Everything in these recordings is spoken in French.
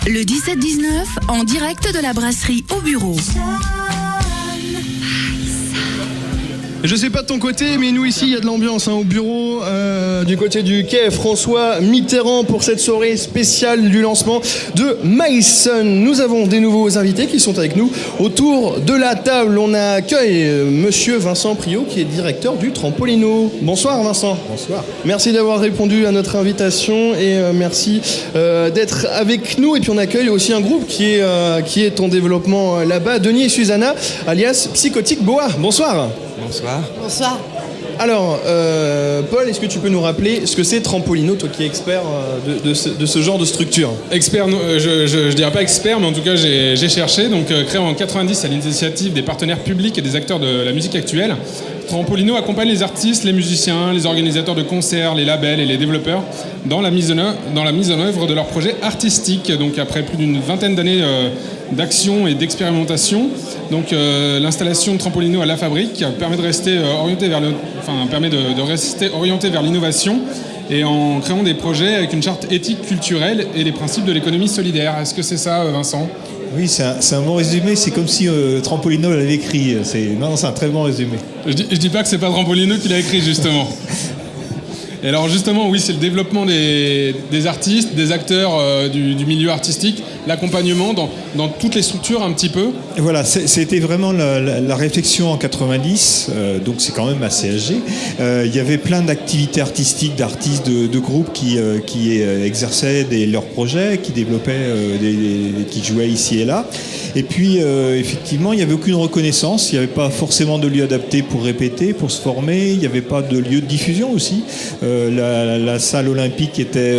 Le 17-19, en direct de la brasserie au bureau. Je sais pas de ton côté, mais nous ici, il y a de l'ambiance au bureau, du côté du quai François Mitterrand pour cette soirée spéciale du lancement de Myson. Nous avons des nouveaux invités qui sont avec nous autour de la table. On accueille monsieur Vincent Priault qui est directeur du Trampolino. Bonsoir Vincent. Bonsoir. Merci d'avoir répondu à notre invitation et merci d'être avec nous. Et puis on accueille aussi un groupe qui est en développement là-bas, Denis et Susanna, alias Psychotique Boa. Bonsoir. Bonsoir. Bonsoir. Alors, Paul, est-ce que tu peux nous rappeler ce que c'est Trampolino, toi qui es expert de ce genre de structure? Expert, je dirais pas expert, mais en tout cas j'ai cherché. Donc créé en 90 à l'initiative des partenaires publics et des acteurs de la musique actuelle, Trampolino accompagne les artistes, les musiciens, les organisateurs de concerts, les labels et les développeurs dans la mise en œuvre de leurs projets artistiques. Donc après plus d'une vingtaine d'années d'action et d'expérimentation, donc l'installation de Trampolino à La Fabrique permet de rester orienté vers l'innovation et en créant des projets avec une charte éthique culturelle et les principes de l'économie solidaire. Est-ce que c'est ça, Vincent ? Oui, c'est un bon résumé. C'est comme si Trampolino l'avait écrit. C'est un très bon résumé. Je dis pas que c'est pas Trampolino qui l'a écrit, justement. Et alors justement, oui, c'est le développement des artistes, des acteurs du milieu artistique, l'accompagnement dans toutes les structures un petit peu. Et voilà, c'était vraiment la réflexion en 90, donc c'est quand même assez âgé. Il y avait plein d'activités artistiques, d'artistes, de groupes qui exerçaient leurs projets, qui développaient, qui jouaient ici et là. Et puis, effectivement, il n'y avait aucune reconnaissance, il n'y avait pas forcément de lieu adapté pour répéter, pour se former, il n'y avait pas de lieu de diffusion aussi. La salle olympique était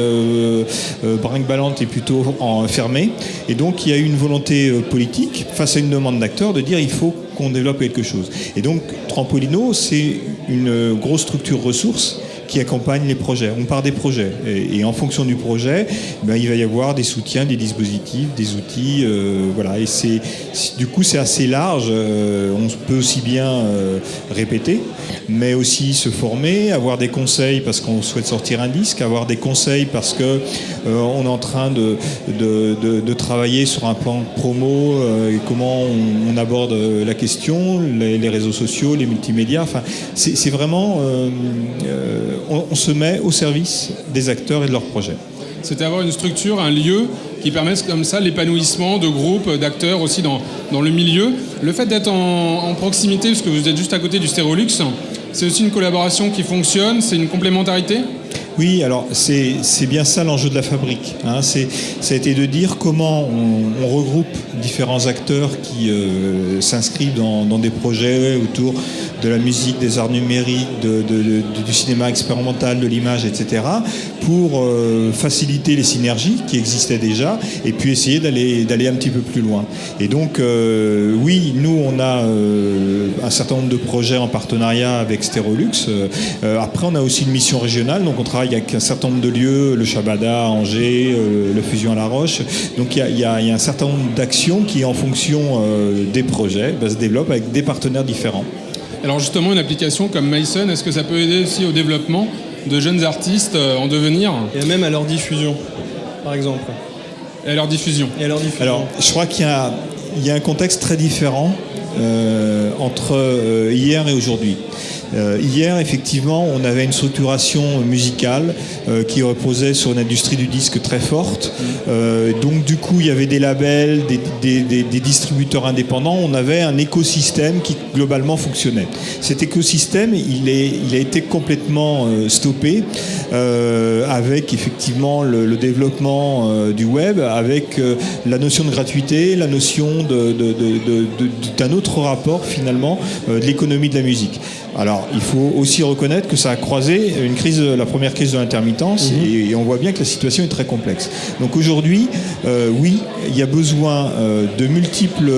brinque-ballante et plutôt fermée. Et donc, il y a eu une volonté politique, face à une demande d'acteurs, de dire il faut qu'on développe quelque chose. Et donc, Trampolino, c'est une grosse structure ressources qui accompagne les projets. On part des projets. Et en fonction du projet, il va y avoir des soutiens, des dispositifs, des outils. Voilà. Et du coup, c'est assez large. On peut aussi bien répéter, mais aussi se former, avoir des conseils parce qu'on souhaite sortir un disque, avoir des conseils parce que on est en train de travailler sur un plan de promo, et comment on aborde la question, les réseaux sociaux, les multimédias. Enfin, c'est vraiment... on se met au service des acteurs et de leurs projets. C'est avoir une structure, un lieu qui permette comme ça l'épanouissement de groupes, d'acteurs aussi dans le milieu. Le fait d'être en proximité, parce que vous êtes juste à côté du Stérolux, c'est aussi une collaboration qui fonctionne, c'est une complémentarité ? Oui, alors c'est bien ça l'enjeu de la fabrique. Ça a été de dire comment on regroupe différents acteurs qui s'inscrivent dans des projets autour de la musique, des arts numériques, du cinéma expérimental, de l'image, etc., pour faciliter les synergies qui existaient déjà et puis essayer d'aller un petit peu plus loin. Et donc, oui, nous, on a un certain nombre de projets en partenariat avec Stérolux. Après, on a aussi une mission régionale, donc on travaille avec un certain nombre de lieux, le Chabada à Angers, le Fusion à La Roche. Donc, il y a un certain nombre d'actions qui, en fonction des projets, se développent avec des partenaires différents. Alors justement, une application comme Myson, est-ce que ça peut aider aussi au développement de jeunes artistes en devenir ? Et même à leur diffusion, par exemple. Et à leur diffusion. Alors, je crois qu'il y a un contexte très différent entre hier et aujourd'hui. Hier, effectivement, on avait une structuration musicale qui reposait sur une industrie du disque très forte. Donc, du coup, il y avait des labels, des distributeurs indépendants. On avait un écosystème qui, globalement, fonctionnait. Cet écosystème, il a été complètement stoppé avec, effectivement, le développement du web, avec la notion de gratuité, la notion d'un autre rapport, finalement, de l'économie de la musique. Alors, il faut aussi reconnaître que ça a croisé la première crise de l'intermittence, et on voit bien que la situation est très complexe. Donc aujourd'hui, oui, il y a besoin de multiples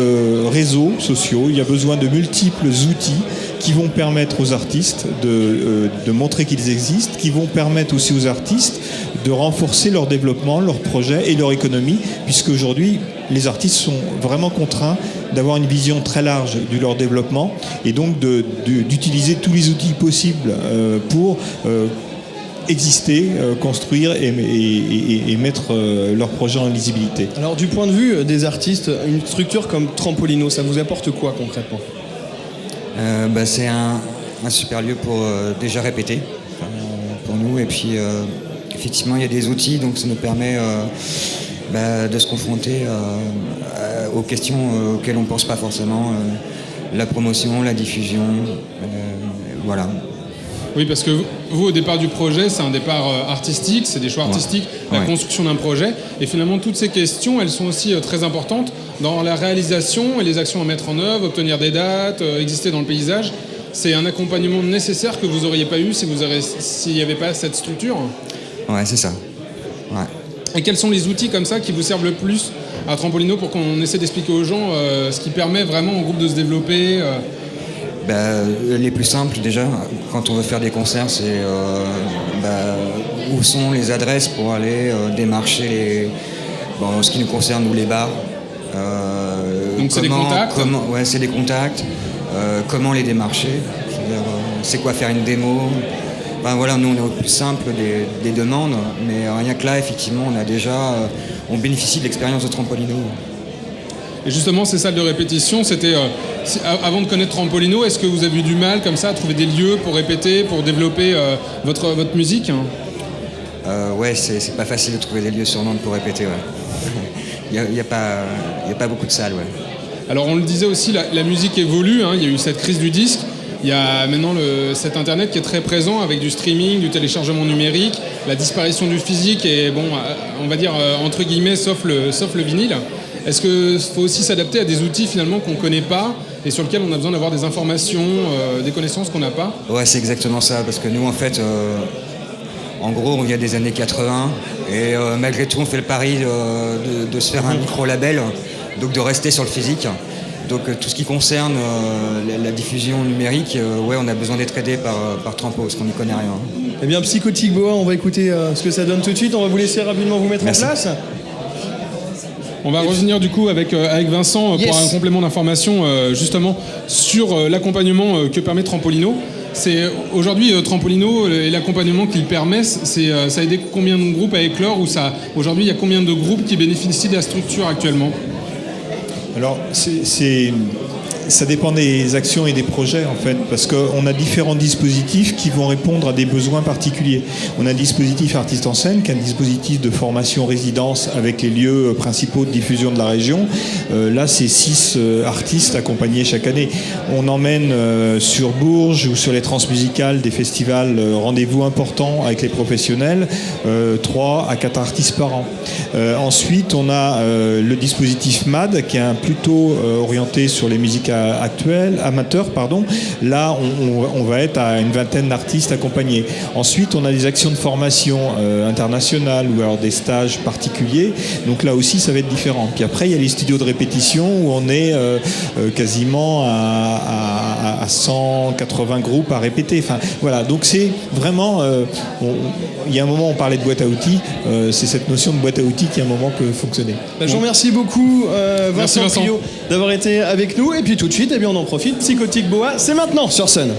réseaux sociaux, il y a besoin de multiples outils qui vont permettre aux artistes de montrer qu'ils existent, qui vont permettre aussi aux artistes de renforcer leur développement, leurs projets et leur économie, puisque aujourd'hui, les artistes sont vraiment contraints d'avoir une vision très large de leur développement et donc d'utiliser tous les outils possibles pour exister, construire et mettre leur projet en lisibilité. Alors du point de vue des artistes, une structure comme Trampolino, ça vous apporte quoi concrètement ? C'est un super lieu pour déjà répéter pour nous, et puis effectivement il y a des outils, donc ça nous permet de se confronter aux questions auxquelles on ne pense pas forcément, la promotion, la diffusion, voilà. Oui, parce que vous, au départ du projet, c'est un départ artistique, c'est des choix artistiques, la construction d'un projet. Et finalement, toutes ces questions, elles sont aussi très importantes dans la réalisation et les actions à mettre en œuvre, obtenir des dates, exister dans le paysage. C'est un accompagnement nécessaire que vous n'auriez pas eu s'il n'y avait pas cette structure. Ouais, c'est ça. Ouais. Et quels sont les outils comme ça qui vous servent le plus à Trampolino pour qu'on essaie d'expliquer aux gens ce qui permet vraiment au groupe de se développer les plus simples déjà, quand on veut faire des concerts, c'est où sont les adresses pour aller démarcher ce qui nous concerne, nous les bars. Donc c'est des contacts. C'est des contacts. Comment les démarcher, c'est quoi faire une démo. Nous on est au plus simple des demandes, mais rien que là effectivement on bénéficie de l'expérience de Trampolino. Et justement, ces salles de répétition, c'était avant de connaître Trampolino, est-ce que vous avez eu du mal comme ça à trouver des lieux pour répéter, pour développer votre musique ? C'est pas facile de trouver des lieux sur Nantes pour répéter. Il y a pas beaucoup de salles. Ouais. Alors on le disait aussi, la musique évolue. Il y a eu cette crise du disque. Il y a maintenant cet Internet qui est très présent avec du streaming, du téléchargement numérique, la disparition du physique et on va dire entre guillemets sauf le vinyle. Est-ce qu'il faut aussi s'adapter à des outils finalement qu'on ne connaît pas et sur lesquels on a besoin d'avoir des informations, des connaissances qu'on n'a pas ? Ouais, c'est exactement ça, parce que nous en fait, en gros on vient des années 80 et malgré tout on fait le pari de se faire un micro-label, donc de rester sur le physique. Donc tout ce qui concerne la diffusion numérique, on a besoin d'être aidé par Trampo, parce qu'on n'y connaît rien. Eh bien Psychotic Boa, on va écouter ce que ça donne tout de suite, on va vous laisser rapidement vous mettre Merci. en place. On va revenir du coup avec Vincent pour un complément d'information justement sur l'accompagnement que permet Trampolino. C'est aujourd'hui Trampolino et l'accompagnement qu'il permet, ça a aidé combien de groupes à éclore, aujourd'hui il y a combien de groupes qui bénéficient de la structure actuellement ? Alors, ça dépend des actions et des projets, en fait, parce qu'on a différents dispositifs qui vont répondre à des besoins particuliers. On a un dispositif Artistes en scène, qui est un dispositif de formation résidence avec les lieux principaux de diffusion de la région. Là, c'est 6 artistes accompagnés chaque année. On emmène sur Bourges ou sur les transmusicales des festivals rendez-vous importants avec les professionnels, 3 à 4 artistes par an. Ensuite, on a le dispositif MAD, qui est plutôt orienté sur les musiques amateurs. Là, on va être à une vingtaine d'artistes accompagnés. Ensuite, on a des actions de formation internationales ou alors des stages particuliers. Donc là aussi, ça va être différent. Puis après, il y a les studios de répétition où on est quasiment à 180 groupes à répéter. Enfin, voilà. Donc c'est vraiment... il y a un moment, on parlait de boîte à outils. C'est cette notion de boîte à outils qui, à un moment, peut fonctionner. Je vous remercie beaucoup, Merci, Vincent Priault, d'avoir été avec nous. Et puis tout de suite, on en profite. Psychotic Boa, c'est maintenant sur Sun.